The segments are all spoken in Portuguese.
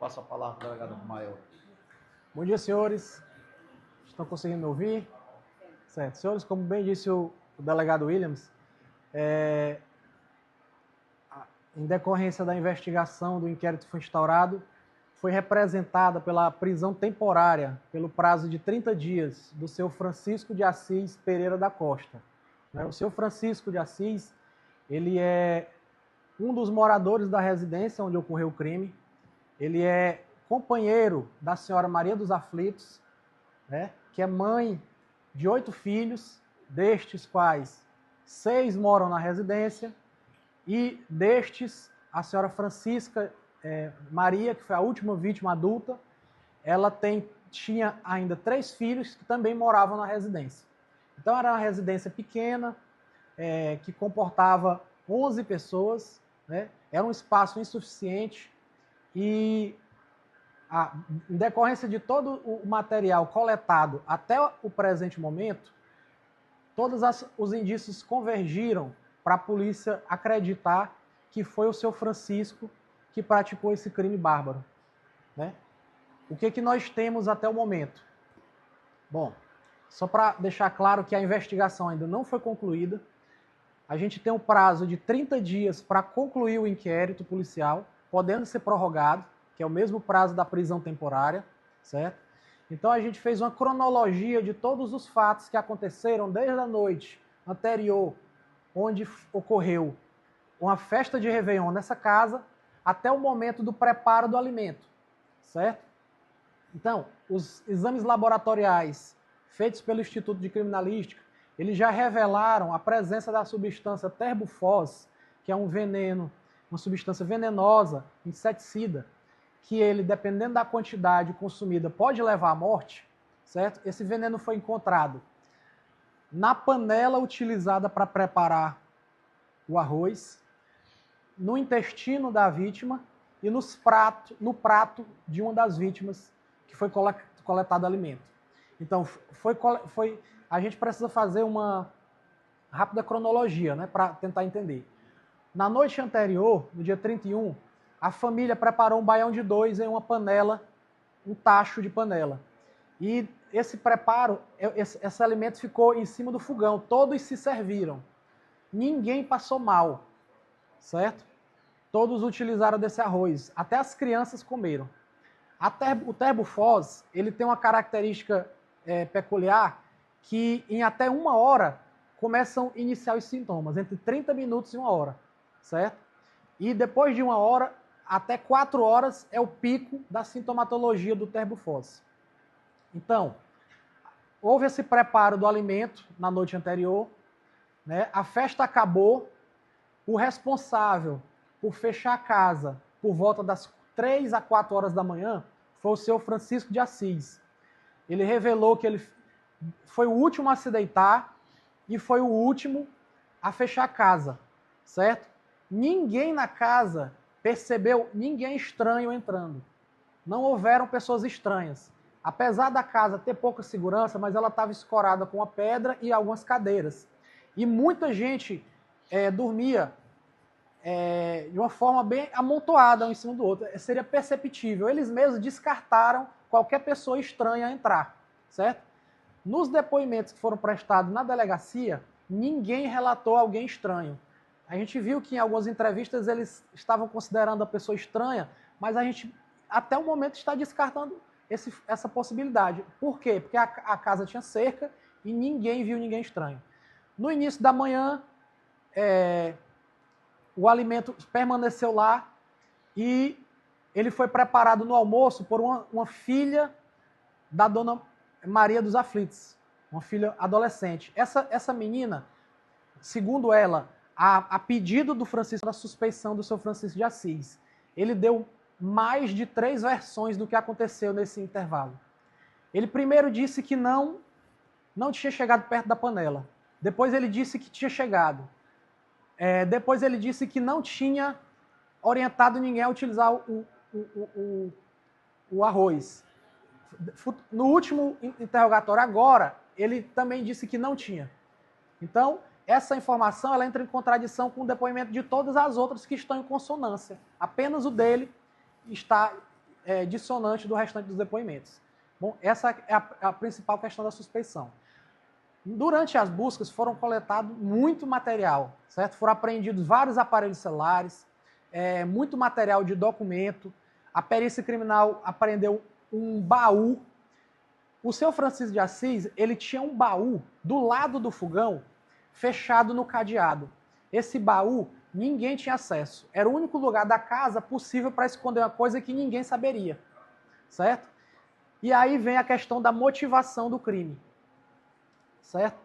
Passo a palavra para o delegado Mael. Bom dia, senhores. Estão conseguindo me ouvir? Certo. Senhores, como bem disse o delegado Williams, em decorrência da investigação do inquérito que foi instaurado, foi representada pela prisão temporária, pelo prazo de 30 dias, do seu Francisco de Assis Pereira da Costa. O seu Francisco de Assis, ele é um dos moradores da residência onde ocorreu o crime. Ele é companheiro da senhora Maria dos Aflitos, que é mãe de 8 filhos, destes quais 6 moram na residência, e destes, a senhora Francisca Maria, que foi a última vítima adulta, ela tinha ainda 3 filhos que também moravam na residência. Então era uma residência pequena, que comportava 11 pessoas, era um espaço insuficiente e, em decorrência de todo o material coletado até o presente momento, todos os indícios convergiram para a polícia acreditar que foi o seu Francisco que praticou esse crime bárbaro. O que nós temos até o momento? Bom, só para deixar claro que a investigação ainda não foi concluída, a gente tem um prazo de 30 dias para concluir o inquérito policial, podendo ser prorrogado, que é o mesmo prazo da prisão temporária, certo? Então a gente fez uma cronologia de todos os fatos que aconteceram desde a noite anterior, onde ocorreu uma festa de Réveillon nessa casa, até o momento do preparo do alimento, certo? Então, os exames laboratoriais feitos pelo Instituto de Criminalística, eles já revelaram a presença da substância terbufos, que é um veneno, uma substância venenosa, inseticida, que ele, dependendo da quantidade consumida, pode levar à morte, certo? Esse veneno foi encontrado na panela utilizada para preparar o arroz, no intestino da vítima e no prato de uma das vítimas que foi coletado alimento. Então, a gente precisa fazer uma rápida cronologia, para tentar entender. Na noite anterior, no dia 31, a família preparou um baião de 2 em uma panela, um tacho de panela. E esse preparo, esse alimento ficou em cima do fogão, todos se serviram. Ninguém passou mal, certo? Todos utilizaram desse arroz, até as crianças comeram. O terbufos, ele tem uma característica peculiar, que em até 1 hora começam a iniciar os sintomas, entre 30 minutos e 1 hora, certo? E depois de 1 hora, até 4 horas é o pico da sintomatologia do terbufos. Então, houve esse preparo do alimento na noite anterior, a festa acabou, o responsável por fechar a casa por volta das 3 a 4 horas da manhã foi o seu Francisco de Assis. Ele revelou que ele foi o último a se deitar e foi o último a fechar a casa, certo? Ninguém na casa percebeu ninguém estranho entrando. Não houveram pessoas estranhas. Apesar da casa ter pouca segurança, mas ela estava escorada com uma pedra e algumas cadeiras. E muita gente dormia de uma forma bem amontoada um em cima do outro. Seria perceptível. Eles mesmos descartaram qualquer pessoa estranha a entrar, certo? Nos depoimentos que foram prestados na delegacia, ninguém relatou alguém estranho. A gente viu que em algumas entrevistas eles estavam considerando a pessoa estranha, mas a gente até o momento está descartando essa possibilidade. Por quê? Porque a casa tinha cerca e ninguém viu ninguém estranho. No início da manhã, o alimento permaneceu lá e ele foi preparado no almoço por uma filha da dona Maria dos Aflitos, uma filha adolescente. Essa menina, segundo ela, a pedido do Francisco da suspeição do seu Francisco de Assis, ele deu mais de 3 versões do que aconteceu nesse intervalo. Ele primeiro disse que não tinha chegado perto da panela. Depois ele disse que tinha chegado. Depois ele disse que não tinha orientado ninguém a utilizar o arroz. No último interrogatório agora, ele também disse que não tinha. Então, essa informação ela entra em contradição com o depoimento de todas as outras que estão em consonância. Apenas o dele está dissonante do restante dos depoimentos. Bom, essa é a principal questão da suspeição. Durante as buscas foram coletados muito material, certo? Foram apreendidos vários aparelhos celulares, muito material de documento. A perícia criminal apreendeu um baú. O seu Francisco de Assis, ele tinha um baú do lado do fogão, fechado no cadeado. Esse baú, ninguém tinha acesso. Era o único lugar da casa possível para esconder uma coisa que ninguém saberia, certo? E aí vem a questão da motivação do crime, certo?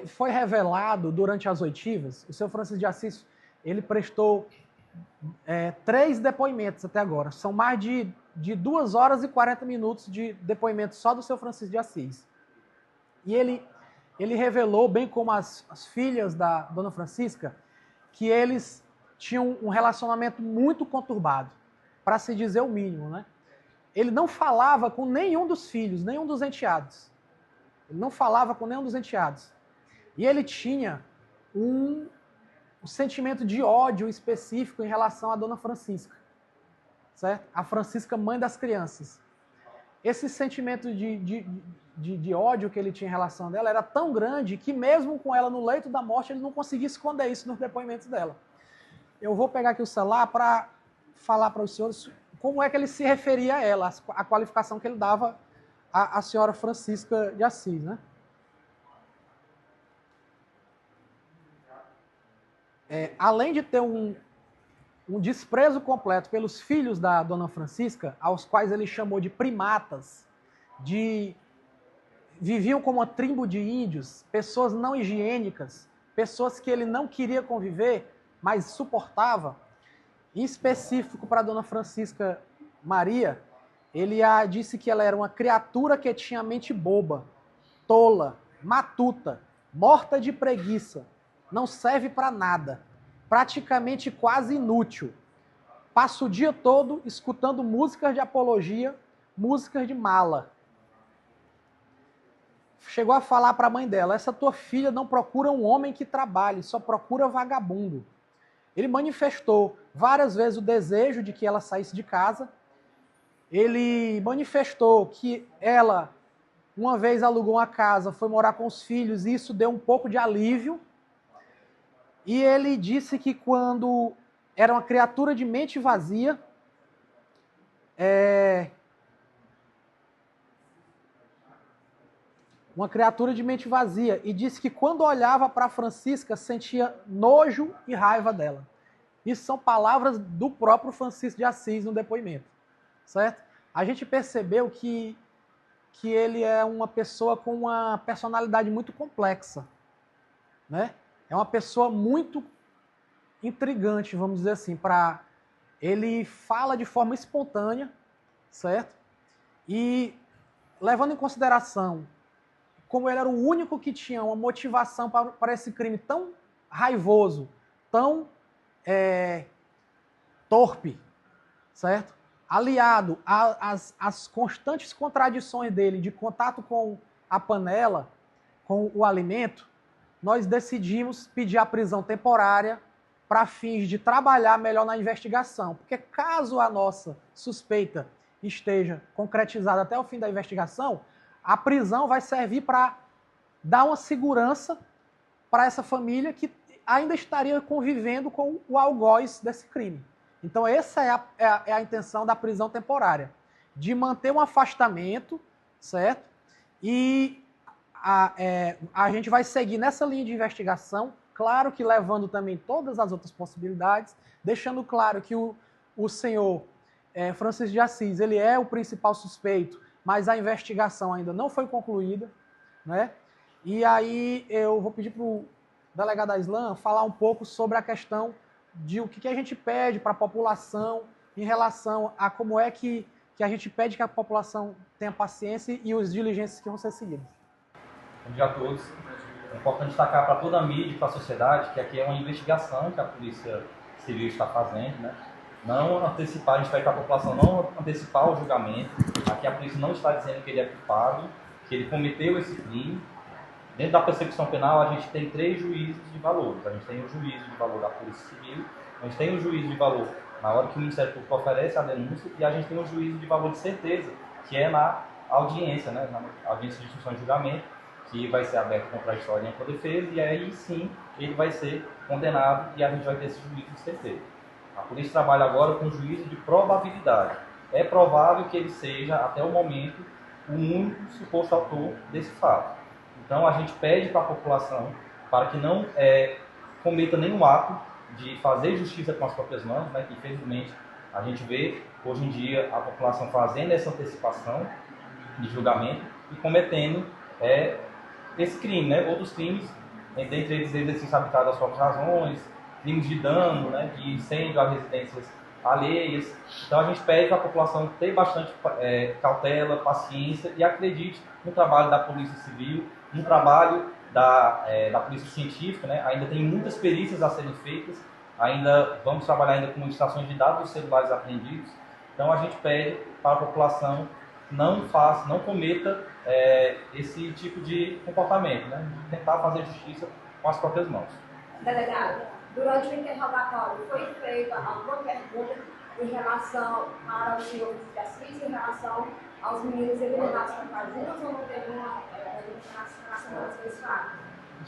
Foi revelado durante as oitivas, o seu Francisco de Assis, ele prestou 3 depoimentos até agora. São mais de 2 horas e 40 minutos de depoimento só do seu Francisco de Assis. E ele revelou, bem como as filhas da Dona Francisca, que eles tinham um relacionamento muito conturbado, para se dizer o mínimo, né? Ele não falava com nenhum dos filhos, nenhum dos enteados. Ele não falava com nenhum dos enteados. E ele tinha um sentimento de ódio específico em relação à Dona Francisca, certo? A Francisca, mãe das crianças. Esse sentimento de ódio que ele tinha em relação dela era tão grande que mesmo com ela no leito da morte, ele não conseguia esconder isso nos depoimentos dela. Eu vou pegar aqui o celular para falar para os senhores como é que ele se referia a ela, a qualificação que ele dava à senhora Francisca de Assis, né? Além de ter um desprezo completo pelos filhos da Dona Francisca, aos quais ele chamou de primatas, viviam como uma tribo de índios, pessoas não higiênicas, pessoas que ele não queria conviver, mas suportava. Em específico para a Dona Francisca Maria, ele disse que ela era uma criatura que tinha mente boba, tola, matuta, morta de preguiça, não serve para nada, praticamente quase inútil. Passa o dia todo escutando músicas de apologia, músicas de mala. Chegou a falar para a mãe dela: essa tua filha não procura um homem que trabalhe, só procura vagabundo. Ele manifestou várias vezes o desejo de que ela saísse de casa. Ele manifestou que ela, uma vez alugou uma casa, foi morar com os filhos, e isso deu um pouco de alívio. E ele disse que quando era uma criatura de mente vazia, e disse que quando olhava para Francisca, sentia nojo e raiva dela. Isso são palavras do próprio Francisco de Assis no depoimento, certo? A gente percebeu que ele é uma pessoa com uma personalidade muito complexa, né? É uma pessoa muito intrigante, vamos dizer assim, ele fala de forma espontânea, certo? E levando em consideração como ele era o único que tinha uma motivação para esse crime tão raivoso, tão torpe, certo? Aliado às constantes contradições dele de contato com a panela, com o alimento, nós decidimos pedir a prisão temporária para fins de trabalhar melhor na investigação. Porque caso a nossa suspeita esteja concretizada até o fim da investigação, a prisão vai servir para dar uma segurança para essa família que ainda estaria convivendo com o algoz desse crime. Então essa é a intenção da prisão temporária, de manter um afastamento, certo? E a gente vai seguir nessa linha de investigação, claro que levando também todas as outras possibilidades, deixando claro que o senhor Francisco de Assis, ele é o principal suspeito, mas a investigação ainda não foi concluída, né? E aí eu vou pedir para o delegado Aislan falar um pouco sobre a questão de o que a gente pede para a população em relação a como é que a gente pede que a população tenha paciência e as diligências que vão ser seguidas. Bom dia a todos. É importante destacar para toda a mídia e para a sociedade que aqui é uma investigação que a Polícia Civil está fazendo, né? Não antecipar, a gente vai para a população não antecipar o julgamento. Aqui a polícia não está dizendo que ele é culpado, que ele cometeu esse crime. Dentro da persecução penal, a gente tem 3 juízos de valores. A gente tem o juízo de valor da Polícia Civil, a gente tem o juízo de valor Na hora que o Ministério Público oferece a denúncia, e a gente tem um juízo de valor de certeza, que é na audiência, né? Na audiência de instrução e julgamento, que vai ser aberto contraditório em ampla defesa, e aí sim ele vai ser condenado e a gente vai ter esse juízo de certeza. A polícia trabalha agora com juízo de probabilidade. É provável que ele seja, até o momento, o único suposto autor desse fato. Então a gente pede para a população para que não cometa nenhum ato de fazer justiça com as próprias mãos, né, que infelizmente a gente vê hoje em dia a população fazendo essa antecipação de julgamento e cometendo esse crime, né, outros crimes, dentre eles exercício arbitrário das próprias razões, crimes de dano, né, de incêndio a residências alheias. Então a gente pede para a população ter bastante cautela, paciência e acredite no trabalho da Polícia Civil, no trabalho da Polícia Científica, né? Ainda tem muitas perícias a serem feitas, ainda vamos trabalhar ainda com extrações de dados dos celulares apreendidos. Então a gente pede para a população não cometa esse tipo de comportamento, né? Tentar fazer justiça com as próprias mãos. Delegado, durante o interrogatório foi feita alguma pergunta em relação ao senhor de Assis, em relação aos meninos eliminados por casinhas, ou não teve uma pergunta relacionada a esse fato?